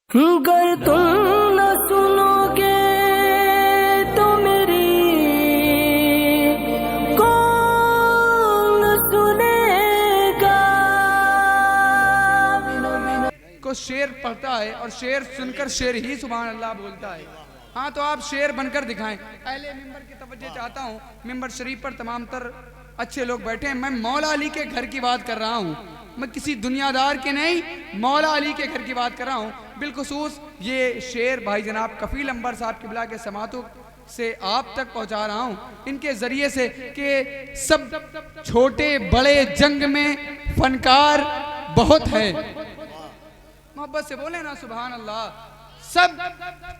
गर तुम न सुनोगे तो मेरी कौन सुनेगा। को शेर पढ़ता है और शेर सुनकर शेर ही सुभान अल्लाह बोलता है। हाँ, तो आप शेर बनकर दिखाएं। अहले मिंबर की तवज्जो चाहता हूँ। मिंबर शरीफ पर तमाम तर अच्छे लोग बैठे हैं। मैं मौला अली के घर की बात कर रहा हूँ, मैं किसी दुनियादार के नहीं, मौला अली के घर की बात कर रहा हूँ। बिलखुसूस ये शेर भाई जनाब कफील अंबर साहब किबला के समातों से आप तक पहुँचा रहा हूँ, इनके ज़रिए से कि सब छोटे बड़े जंग में फनकार बहुत है। मोहब्बत से बोले ना सुभान अल्लाह। सब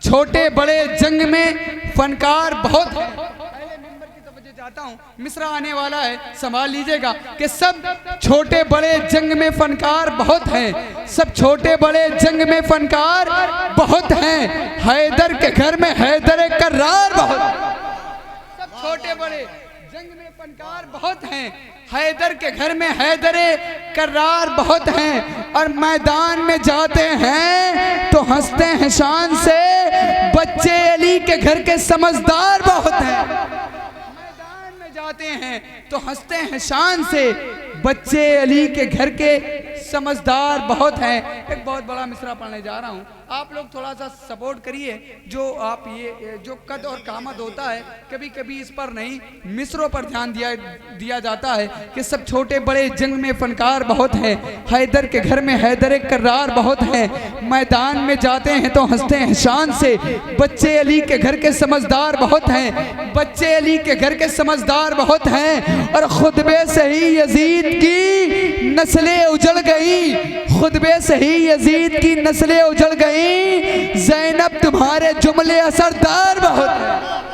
छोटे बड़े जंग में फनकार बहुत है। पहले मिंबर की तवज्जो चाहता हूँ, मिसरा आने वाला है, संभाल लीजिएगा कि सब छोटे बड़े जंग में फनकार बहुत हैं। सब छोटे बड़े जंग में फनकार बहुत हैं। हैदर के घर में हैदर कर्रार बहुत है। सब छोटे बड़े जंग में फनकार बहुत हैं। हैदर के घर में हैदर कर्रार बहुत हैं। और मैदान में जाते हैं तो हंसते हैं शान से, बच्चे अली के घर के समझदार बहुत हैं। मैदान में जाते हैं तो हंसते हैं शान से, बच्चे अली के घर के समझदार बहुत हैं। एक बहुत बड़ा मिसरा पढ़ने जा रहा हूँ, आप लोग थोड़ा सा सपोर्ट करिए। जो आप ये जो कद और कामत होता है, कभी कभी इस पर नहीं मिसरों पर ध्यान दिया जाता है कि सब छोटे बड़े जंग में फनकार बहुत हैं। हैदर के घर में हैदर कर्रार बहुत हैं। मैदान में जाते हैं तो हंसते हैं शान से, बच्चे अली के घर के समझदार बहुत हैं। बच्चे अली के घर के समझदार बहुत हैं। और खुतबे से ही यजीद की नस्लें उजड़ गई, खुतबे से ही यजीद की नस्लें उजड़ गई। ज़ैनब तुम्हारे जुमले असरदार बहुत हैं।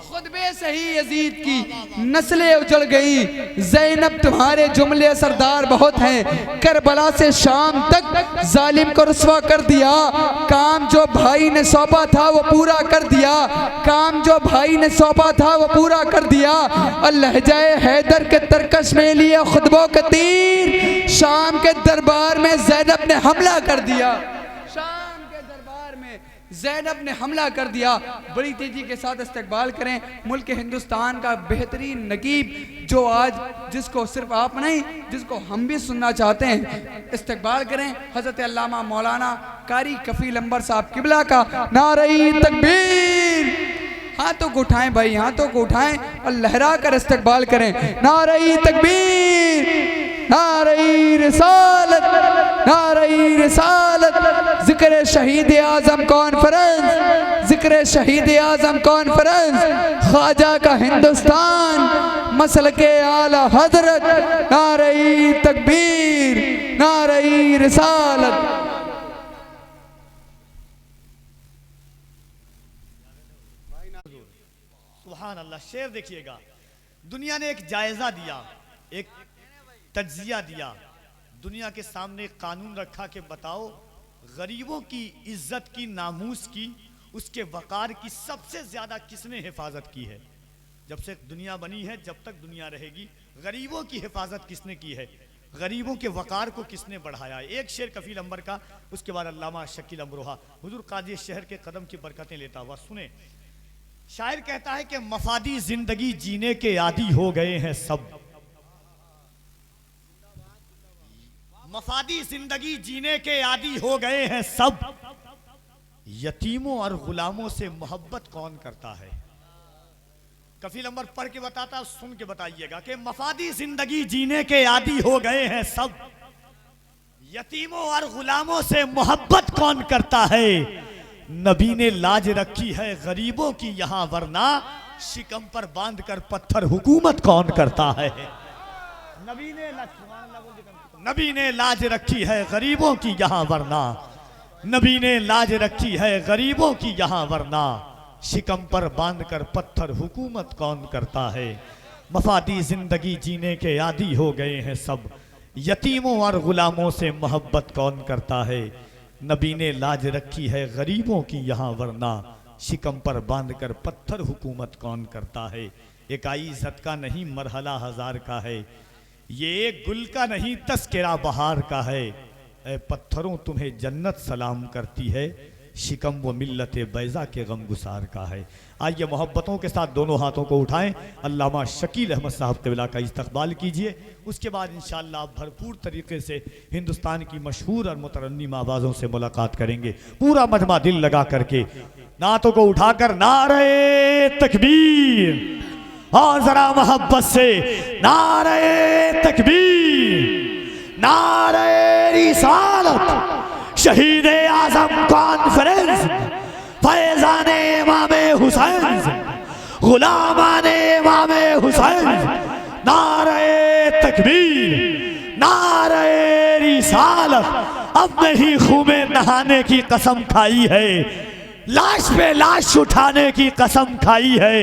खुतबे से ही यजीद की नस्लें उजड़ गई। ज़ैनब तुम्हारे जुमले असरदार बहुत हैं। करबला से शाम तक जालिम को रुसवा कर दिया। काम जो भाई ने सौंपा था वो पूरा कर दिया। काम जो भाई ने सौंपा था वो पूरा कर दिया। और लहजाए हैदर के तरकश में लिए खुतबों के तीर, शाम के दरबार में ज़ैनब ने हमला कर दिया। शाम के दरबार में ज़ैनब ने हमला कर दिया। बड़ी तेजी के साथ इस्तकबाल करें मुल्क हिंदुस्तान का बेहतरीन नकीब, जो आज जिसको सिर्फ आप नहीं, जिसको हम भी सुनना चाहते हैं। इस्तकबाल करें हज़रत अल्लामा मौलाना कारी कफील अंबर साहब किबला का। नारे तकबीर, हाथों को उठाएं भाई, हाथों को उठाएं और लहरा कर इस्तकबाल करें। नारे तकबीर, नारे रिसालत, नारे रिसालत। जिक्र शहीद आजम कॉन्फ्रेंस, जिक्र शहीद आजम कॉन्फ्रेंस, ख्वाजा का हिंदुस्तान, मसलके आला हजरत। नारे तकबीर, नारे रिसालत। सुभान अल्लाह। शेर देखिएगा, दुनिया ने एक जायजा दिया, एक तज्जिया दिया, दुनिया के सामने एक कानून रखा कि बताओ गरीबों की इज्जत की, नामूस की, उसके वकार की सबसे ज्यादा किसने हिफाजत की है। जब से दुनिया बनी है, जब तक दुनिया रहेगी, गरीबों की हिफाजत किसने की है, गरीबों के वकार को किसने बढ़ाया है। एक शेर कफील अंबर का, उसके बाद अल्लामा शकील अमरोहा हुजूर काजी शहर के कदम की बरकतें लेता हुआ सुने। शायर कहता है कि मफादी जिंदगी जीने के आदी हो गए हैं सब, मफादी जिंदगी जीने के आदी हो गए हैं सब। यतीमों और गुलामों से मोहब्बत कौन करता है। कफील अंबर पढ़ के बताता, सुन के बताइएगा कि मफादी जिंदगी जीने के आदी हो गए हैं सब, यतीमों और गुलामों से मोहब्बत कौन करता है। नबी ने लाज रखी है गरीबों की यहां, वरना शिकम पर बांध कर पत्थर हुकूमत कौन करता है। नबी ने लाज रखी है गरीबों की यहां, वरना नबी ने लाज रखी है गरीबों की यहां, वरना शिकम पर बांध कर पत्थर हुकूमत कौन करता है। मफादी जिंदगी जीने के आदी हो गए हैं सब, यतीमों और गुलामों से मोहब्बत कौन करता है। नबी ने लाज रखी है गरीबों की यहाँ, वरना शिकम पर बांध कर पत्थर हुकूमत कौन करता है। एक आई इज्जत का नहीं मरहला हजार का है, ये एक गुल का नहीं तस्करा बहार का है। ऐ पत्थरों तुम्हें जन्नत सलाम करती है, शिकम वो मिल्लत बैज़ा के गम गुसार का है। आइए मोहब्बतों के साथ दोनों हाथों को उठाएं, अल्लामा शकील अहमद साहब क़िबला का इस्तकबाल कीजिए। उसके बाद इंशाअल्लाह आप भरपूर तरीके से हिंदुस्तान की मशहूर और मुतरन्निम आवाज़ों से मुलाकात करेंगे। पूरा मजमा दिल लगा करके नातों को उठाकर नारे तकबीर, और जरा मोहब्बत से नारे तकबीर, नारे रिसालत, शहीद आजम कॉन्फ्रेंस, फैजान इमाम हुसैन, गुलामान इमाम हुसैन, नारे तकबीर, नारे रिसालत। अब नहीं खून में नहाने की कसम खाई है, लाश पे लाश उठाने की कसम खाई है।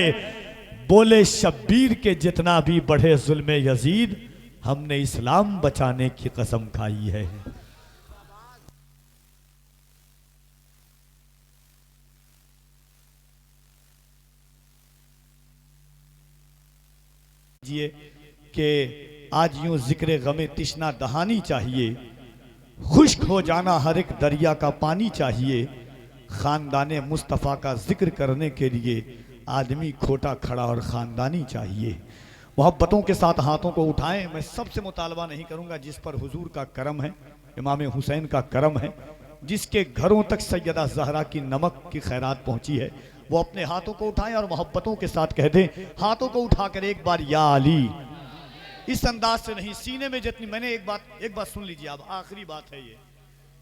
बोले शब्बीर के जितना भी बढ़े जुल्मे यजीद, हमने इस्लाम बचाने की कसम खाई है। कि आज यूं जिक्र गमे तिश्ना दहानी चाहिए, खुश्क हो जाना हर एक दरिया का पानी चाहिए। खानदाने मुस्तफ़ा का जिक्र करने के लिए आदमी खोटा खड़ा और ख़ानदानी चाहिए। मोहब्बतों के साथ हाथों को उठाएं। मैं सबसे मुतालबा नहीं करूंगा, जिस पर हुजूर का करम है, इमाम हुसैन का करम है, जिसके घरों तक सैयदा ज़हरा की नमक की खैरात पहुंची है, वो अपने हाथों को उठाएं और मोहब्बतों के साथ कह दें, हाथों को उठाकर एक बार या अली। इस अंदाज से नहीं, सीने में जितनी, मैंने एक बात सुन लीजिए, अब आखिरी बात है ये,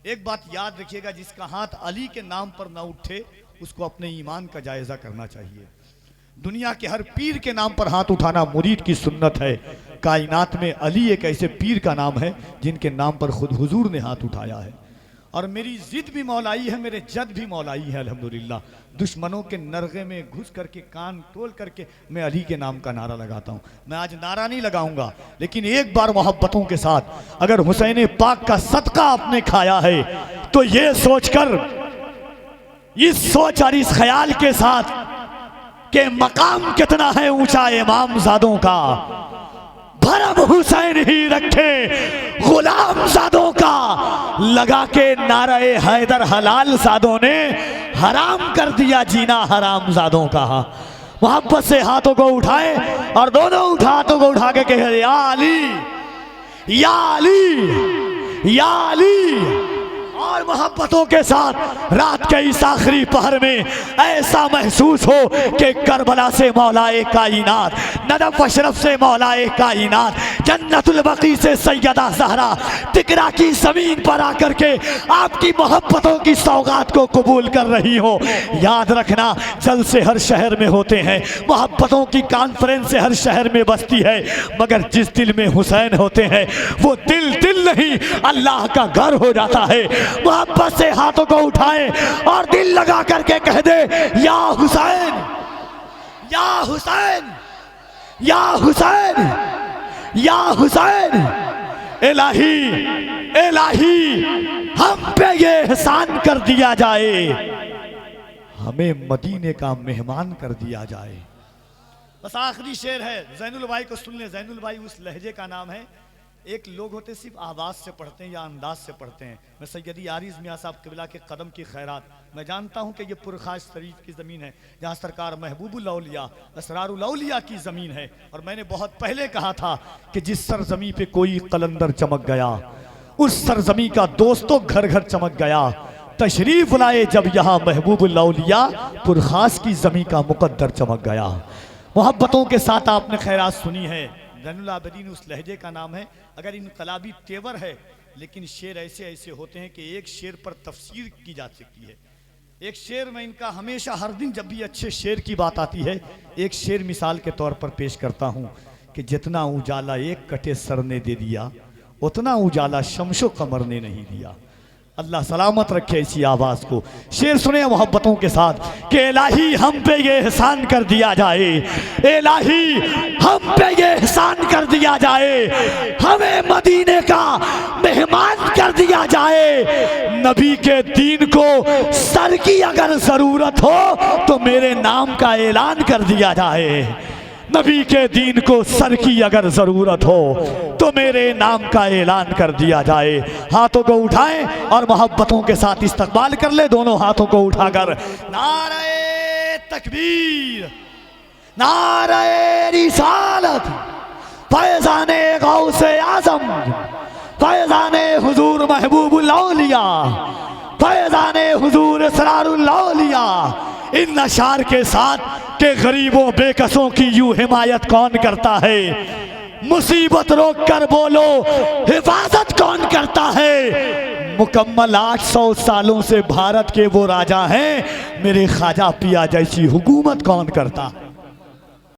एक बात याद रखिएगा, जिसका हाथ अली के नाम पर ना उठे उसको अपने ईमान का जायजा करना चाहिए। दुनिया के हर पीर के नाम पर हाथ उठाना मुरीद की सुन्नत है। कायनात में अली एक ऐसे पीर का नाम है जिनके नाम पर खुद हुजूर ने हाथ उठाया है। और मेरी जिद भी मौलाई है, मेरे जद भी मौलाई है अल्हम्दुलिल्लाह। दुश्मनों के नरगे में घुस करके कान तोल करके मैं अली के नाम का नारा लगाता हूँ। मैं आज नारा नहीं लगाऊंगा, लेकिन एक बार मोहब्बतों के साथ अगर हुसैन पाक का सदका आपने खाया है तो ये सोचकर, इस सोच और इस ख्याल के साथ कि मकाम कितना है ऊंचा इमाम ज़ादों का, भरम हुसैन ही रखे गुलाम ज़ादों का, लगा के नारे हैदर हलाल ज़ादों ने हराम कर दिया जीना हराम ज़ादों का। मोहब्बत से हाथों को उठाए और दोनों हाथों को उठा के कहे, या अली, या अली, या अली। और मोहब्बतों के साथ रात के इस आखिरी पहर में ऐसा महसूस हो कि करबला से मौलाए कायनात, नजफ अशरफ से मौलाए कायनात, जन्नतुल बकी से सैयदा ज़हरा तिकरा की ज़मीन पर आकर के आपकी मोहब्बतों की सौगात को कबूल कर रही हो। याद रखना, जल से हर शहर में होते हैं, मोहब्बतों की कॉन्फ्रेंस से हर शहर में बसती है, मगर जिस दिल में हुसैन होते हैं वो दिल दिल नहीं अल्लाह का घर हो जाता है। मोहब्बत से हाथों को उठाएं और दिल लगा करके कह दे, या हुसैन, या हुसैन, या हुसैन, या हुसैन। इलाही, इलाही, हम पे ये एहसान कर दिया जाए, हमें मदीने का मेहमान कर दिया जाए। बस आखिरी शेर है, जैनुल भाई को सुन ले। जैनुल भाई उस लहजे का नाम है। एक लोग होते सिर्फ आवाज़ से पढ़ते हैं या अंदाज से पढ़ते हैं। मैं सैयदी आरिज़ मियाँ साहब क़िबला के कदम की खैरात, मैं जानता हूँ कि ये पुरखाश शरीफ की ज़मीन है, जहाँ सरकार महबूबुल औलिया असरारुल औलिया की ज़मीन है। और मैंने बहुत पहले कहा था कि जिस सरजमी पे कोई कलंदर चमक गया, उस सरजमी का दोस्तों घर घर चमक गया। तशरीफ़ लाए जब यहाँ महबूबुल औलिया, पुरखाश की ज़मीन का मुकद्दर चमक गया। मोहब्बतों के साथ आपने खैरात सुनी है। ज़ैनुल आबिदीन उस लहजे का नाम है। अगर इनकलाबी तेवर है, लेकिन शेर ऐसे ऐसे होते हैं कि एक शेर पर तफसीर की जा सकती है। एक शेर में इनका हमेशा हर दिन जब भी अच्छे शेर की बात आती है, एक शेर मिसाल के तौर पर पेश करता हूँ कि जितना उजाला एक कटे सर ने दे दिया, उतना उजाला शमशो कमर ने नहीं दिया। अल्लाह सलामत रखे इसी आवाज़ को। शेर सुने मोहब्बतों के साथ कि इलाही हम पे ये एहसान कर दिया जाए, इलाही हम पे ये एहसान कर दिया जाए, हमें मदीने का मेहमान कर दिया जाए। नबी के दीन को सर की अगर ज़रूरत हो तो मेरे नाम का ऐलान कर दिया जाए। नबी के दीन को सर की अगर जरूरत हो तो मेरे नाम का ऐलान कर दिया जाए। हाथों को उठाएं और मोहब्बतों के साथ इस्तकबाल कर ले, दोनों हाथों को उठाकर नारे तकबीर, नारे रिसालत, फैज़ाने गौसे आज़म, फैज़ाने हुजूर महबूबुल औलिया, फैज़ाने हुजूर असरारुल औलिया। इन अशार के साथ के गरीबों बेकसों की यूं हिमायत कौन करता है, मुसीबत रोक कर बोलो हिफाजत कौन करता है। मुकम्मल 800 सालों से भारत के वो राजा हैं, मेरे ख्वाजा पिया जैसी हुकूमत कौन करता है।